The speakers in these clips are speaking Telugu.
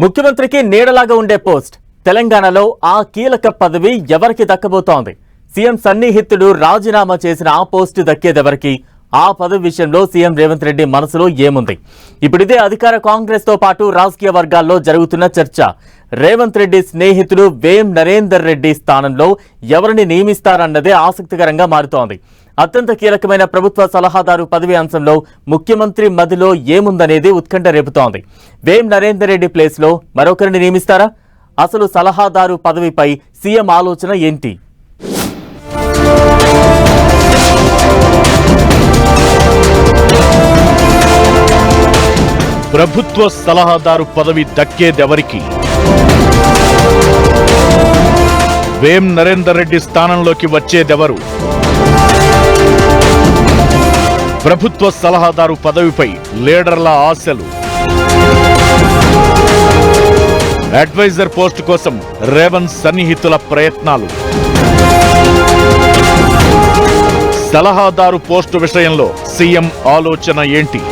ముఖ్యమంత్రికి నీడలాగా ఉండే పోస్ట్ తెలంగాణలో ఆ కీలక పదవి ఎవరికి దక్కబోతోంది? సీఎం సన్నిహితుడు రాజీనామా చేసిన ఆ పోస్టు దక్కేదెవరికి? ఆ పదవి విషయంలో సీఎం రేవంత్ రెడ్డి మనసులో ఏముంది? ఇప్పుడిదే అధికార కాంగ్రెస్ తో పాటు రాజకీయ వర్గాల్లో జరుగుతున్న చర్చ. రేవంత్ రెడ్డి స్నేహితుడు వేం నరేందర్ రెడ్డి స్థానంలో ఎవరిని నియమిస్తారన్నదే ఆసక్తికరంగా మారుతోంది. అత్యంత కీలకమైన ప్రభుత్వ సలహాదారు పదవి అంశంలో ముఖ్యమంత్రి మదిలో ఏముందనేది ఉత్కంఠ రేపుతోంది. వేం నరేందర్ రెడ్డి ప్లేస్ లో మరొకరిని నియమిస్తారా? అసలు సలహాదారు పదవిపై సీఎం ఆలోచన ఏంటి? ప్రభుత్వ సలహాదారు పదవి దక్కేదెవరికి? వేం నరేందర్ రెడ్డి స్థానంలోకి వచ్చేదెవరు? ప్రభుత్వ సలహాదారు పదవిపై లీడర్ల ఆశలు. అడ్వైజర్ పోస్టు కోసం రేవంత్ సన్నిహితుల ప్రయత్నాలు. సలహాదారు పోస్టు విషయంలో సీఎం ఆలోచన ఏంటి?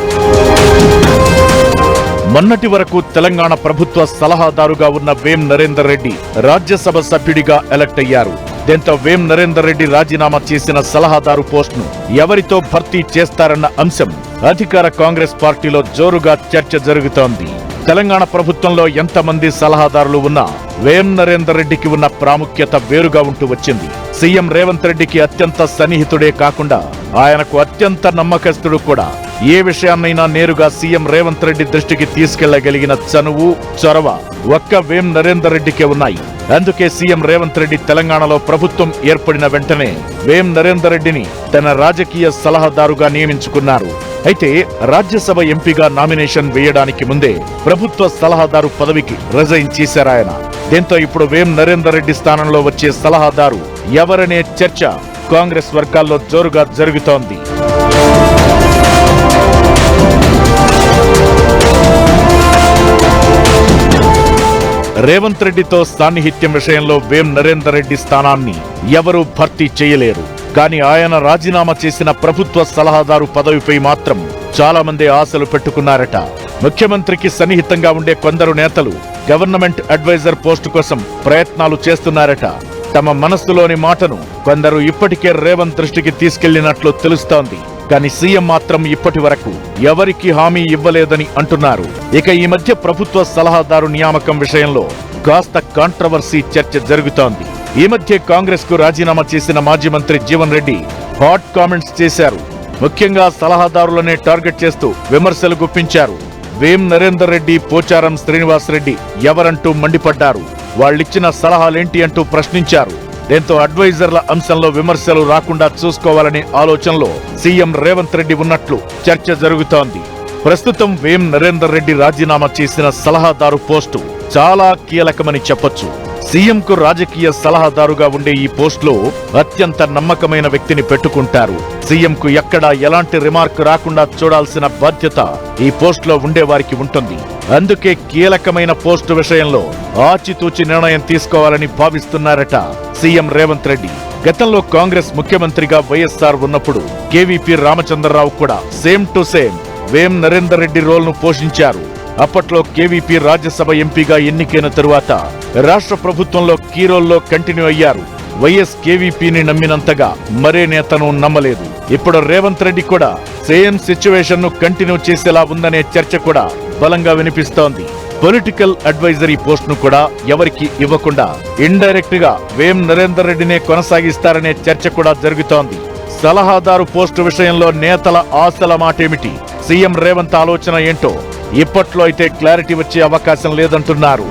మొన్నటి వరకు తెలంగాణ ప్రభుత్వ సలహాదారుగా ఉన్న వేం నరేందర్ రెడ్డి రాజ్యసభ సభ్యుడిగా ఎలక్ట్ అయ్యారు. దీంతో వేం నరేందర్ రెడ్డి రాజీనామా చేసిన సలహాదారు పోస్టును ఎవరితో భర్తీ చేస్తారన్న అంశం అధికార కాంగ్రెస్ పార్టీలో జోరుగా చర్చ జరుగుతోంది. తెలంగాణ ప్రభుత్వంలో ఎంతమంది సలహాదారులు ఉన్నా వేం నరేందర్ రెడ్డికి ఉన్న ప్రాముఖ్యత వేరుగా ఉంటూ వచ్చింది. సీఎం రేవంత్ రెడ్డికి అత్యంత సన్నిహితుడే కాకుండా ఆయనకు అత్యంత నమ్మకస్తుడు కూడా. ఏ విషయాన్నైనా నేరుగా సీఎం రేవంత్ రెడ్డి దృష్టికి తీసుకెళ్లగలిగిన చనువు, చొరవ ఒక్క వేం నరేందర్ రెడ్డికే ఉన్నాయి. అందుకే సీఎం రేవంత్ రెడ్డి తెలంగాణలో ప్రభుత్వం ఏర్పడిన వెంటనే వేం నరేందర్ రెడ్డిని తన రాజకీయ సలహాదారుగా నియమించుకున్నారు. అయితే రాజ్యసభ ఎంపీగా నామినేషన్ వేయడానికి ముందే ప్రభుత్వ సలహాదారు పదవికి రిజైన్ చేశారాయన. దీంతో ఇప్పుడు వేం నరేందర్ రెడ్డి స్థానంలో వచ్చే సలహాదారు ఎవరనే చర్చ కాంగ్రెస్ వర్గాల్లో జోరుగా జరుగుతోంది. రేవంత్ రెడ్డితో సాన్నిహిత్యం విషయంలో వేం నరేందర్ రెడ్డి స్థానాన్ని ఎవరూ భర్తీ చేయలేరు. కానీ ఆయన రాజీనామా చేసిన ప్రభుత్వ సలహాదారు పదవిపై మాత్రం చాలా మంది ఆశలు పెట్టుకున్నారట. ముఖ్యమంత్రికి సన్నిహితంగా ఉండే కొందరు నేతలు గవర్నమెంట్ అడ్వైజర్ పోస్టు కోసం ప్రయత్నాలు చేస్తున్నారట. తమ మనస్సులోని మాటను కొందరు ఇప్పటికే రేవంత్ దృష్టికి తీసుకెళ్లినట్లు తెలుస్తోంది. కానీ సీఎం మాత్రం ఇప్పటి వరకు ఎవరికి హామీ ఇవ్వలేదని అంటున్నారు. ఇక ఈ మధ్య ప్రభుత్వ సలహాదారు నియామకం విషయంలో కాస్త కాంట్రవర్సీ చర్చ జరుగుతోంది. ఈ మధ్య కాంగ్రెస్ కు రాజీనామా చేసిన మాజీ మంత్రి జీవన్ రెడ్డి హాట్ కామెంట్స్ చేశారు. ముఖ్యంగా సలహాదారులనే టార్గెట్ చేస్తూ విమర్శలు గుప్పించారు. వేం నరేందర్ రెడ్డి, పోచారం శ్రీనివాస్ రెడ్డి ఎవరంటూ మండిపడ్డారు. వాళ్ళిచ్చిన సలహాలేంటి అంటూ ప్రశ్నించారు. దీంతో అడ్వైజర్ల అంశంలో విమర్శలు రాకుండా చూసుకోవాలనే ఆలోచనలో సీఎం రేవంత్ రెడ్డి ఉన్నట్లు చర్చ జరుగుతోంది. ప్రస్తుతం వేం నరేందర్ రెడ్డి రాజీనామా చేసిన సలహాదారు పోస్టు చాలా కీలకమని చెప్పొచ్చు. సీఎంకు రాజకీయ సలహాదారుగా ఉండే ఈ పోస్టులో అత్యంత నమ్మకమైన వ్యక్తిని పెట్టుకుంటారు. సీఎంకు ఎక్కడా ఎలాంటి రిమార్క్ రాకుండా చూడాల్సిన బాధ్యత ఈ పోస్టులో ఉండేవారికి ఉంటుంది. అందుకే కీలకమైన పోస్టు విషయంలో ఆచితూచి నిర్ణయం తీసుకోవాలని భావిస్తున్నారట సీఎం రేవంత్ రెడ్డి. గతంలో కాంగ్రెస్ ముఖ్యమంత్రిగా వైఎస్ఆర్ ఉన్నప్పుడు కేవీపీ రామచంద్రరావు కూడా సేమ్ టు సేమ్ వేం నరేందర్ రెడ్డి రోల్ను పోషించారు. అప్పట్లో కేవీపీ రాజ్యసభ ఎంపీగా ఎన్నికైన తరువాత రాష్ట్ర ప్రభుత్వంలో కీ రోల్లో కంటిన్యూ అయ్యారు. వైఎస్ కేవీపీని నమ్మినంతగా మరే నేతను నమ్మలేదు. ఇప్పుడు రేవంత్ రెడ్డి కూడా సేమ్ సిచ్యువేషన్ ను కంటిన్యూ చేసేలా ఉందనే చర్చ కూడా బలంగా వినిపిస్తోంది. పొలిటికల్ అడ్వైజరీ పోస్ట్ ను కూడా ఎవరికి ఇవ్వకుండా ఇండైరెక్ట్ గా వేం నరేందర్ రెడ్డినే కొనసాగిస్తారనే చర్చ కూడా జరుగుతోంది. సలహాదారు పోస్టు విషయంలో నేతల ఆశల మాటేమిటి? సీఎం రేవంత్ ఆలోచన ఏంటో ఇప్పట్లో అయితే క్లారిటీ వచ్చే అవకాశం లేదంటున్నారు.